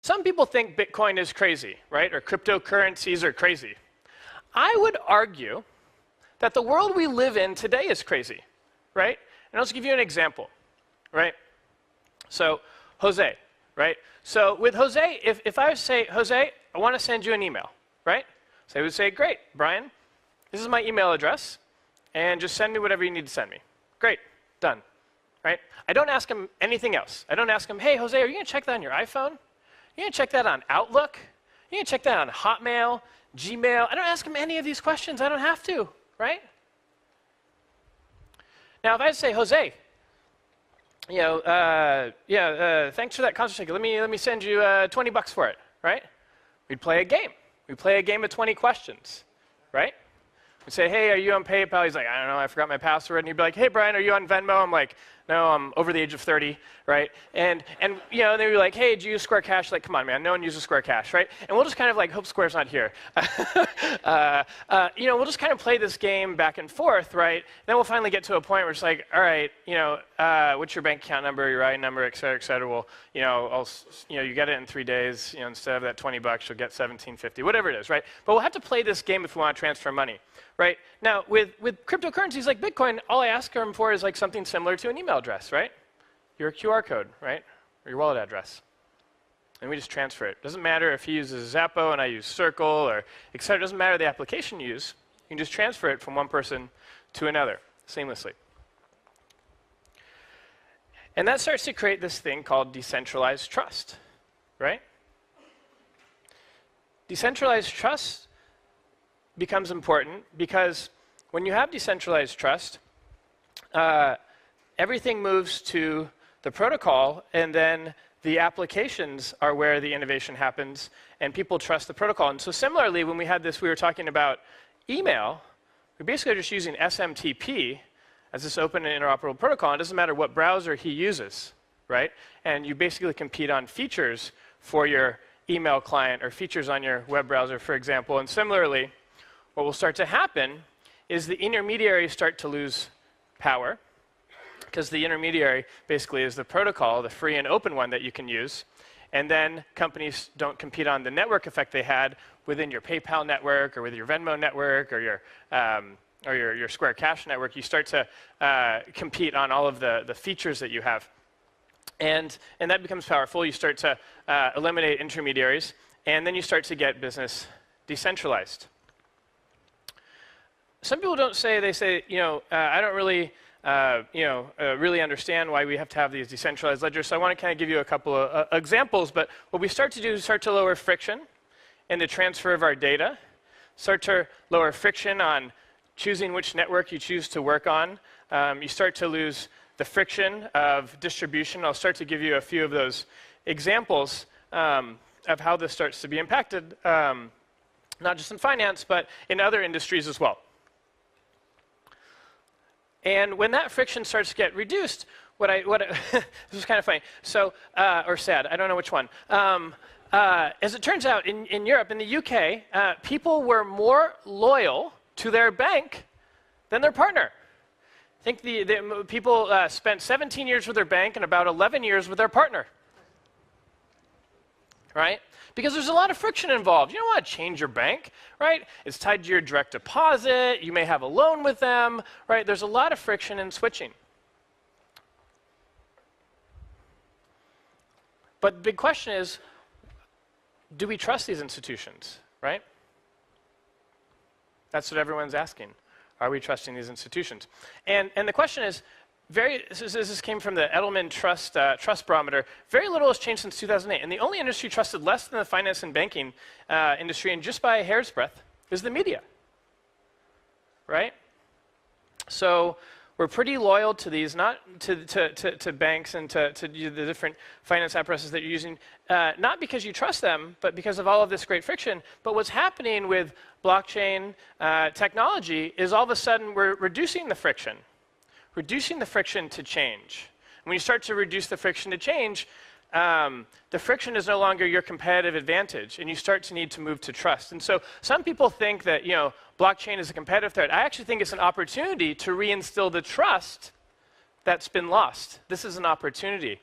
some people think Bitcoin is crazy, right? Or cryptocurrencies are crazy. I would argue that the world we live in today is crazy, right? And I'll just give you an example, right? So, Jose, right? So with Jose, if I say, Jose, I want to send you an email, right? So I would say, great, Brian, this is my email address, and just send me whatever you need to send me. Great, done, right? I don't ask him anything else. I don't ask him, hey, Jose, are you going to check that on your iPhone? You going to check that on Outlook? You going to check that on Hotmail, Gmail? I don't ask him any of these questions. I don't have to, right? Now, if I say, Jose, thanks for that concert ticket. Let me send you $20 for it, right? We'd play a game. We play a game of 20 questions, right? We'd say, hey, are you on PayPal? He's like, I don't know, I forgot my password. And he'd be like, hey, Brian, are you on Venmo? I'm like, no, I'm over the age of 30, right? And they'd be like, hey, do you use Square Cash? Like, come on, man, no one uses Square Cash, right? And we'll just kind of like, hope Square's not here. We'll just kind of play this game back and forth, right? Then we'll finally get to a point where it's like, all right, what's your bank account number, your ID number, et cetera, et cetera. Well, you get it in 3 days. Instead of that $20, you'll get $17.50, whatever it is, right? But we'll have to play this game if we want to transfer money, right? Now, with cryptocurrencies like Bitcoin, all I ask them for is like something similar to an email address, right? Your QR code, right? Or your wallet address. And we just transfer it. Doesn't matter if he uses Zappo and I use Circle or et cetera. Doesn't matter the application you use. You can just transfer it from one person to another seamlessly. And that starts to create this thing called decentralized trust, right? Decentralized trust becomes important because when you have decentralized trust, everything moves to the protocol, and then the applications are where the innovation happens, and people trust the protocol. And so similarly, when we had this, we were talking about email, we're basically just using SMTP as this open and interoperable protocol. It doesn't matter what browser he uses, right? And you basically compete on features for your email client or features on your web browser, for example. And similarly, what will start to happen is the intermediaries start to lose power, because the intermediary basically is the protocol, the free and open one that you can use. And then companies don't compete on the network effect they had within your PayPal network or with your Venmo network or your Square Cash network. You start to compete on all of the features that you have. And that becomes powerful. You start to eliminate intermediaries, and then you start to get business decentralized. Some people don't say, they say, I don't really really understand why we have to have these decentralized ledgers. So I want to kind of give you a couple of examples. But what we start to do is start to lower friction in the transfer of our data, start to lower friction on choosing which network you choose to work on. You start to lose the friction of distribution. I'll start to give you a few of those examples of how this starts to be impacted, not just in finance, but in other industries as well. And when that friction starts to get reduced, this is kind of funny, so, or sad, I don't know which one. As it turns out, in Europe, in the UK, people were more loyal to their bank than their partner. I think the people spent 17 years with their bank and about 11 years with their partner, right? Because there's a lot of friction involved. You don't want to change your bank, right? It's tied to your direct deposit. You may have a loan with them, right? There's a lot of friction in switching. But the big question is, do we trust these institutions, right? That's what everyone's asking. Are we trusting these institutions? And the question is, this came from the Edelman Trust Barometer. Very little has changed since 2008. And the only industry trusted less than the finance and banking industry, and just by a hair's breadth, is the media, right? So we're pretty loyal to these, not to banks and to the different finance apparatuses that you're using, not because you trust them, but because of all of this great friction. But what's happening with blockchain technology is all of a sudden we're reducing the friction to change. When you start to reduce the friction to change, the friction is no longer your competitive advantage, and you start to need to move to trust. And so some people think that blockchain is a competitive threat. I actually think it's an opportunity to reinstill the trust that's been lost. This is an opportunity.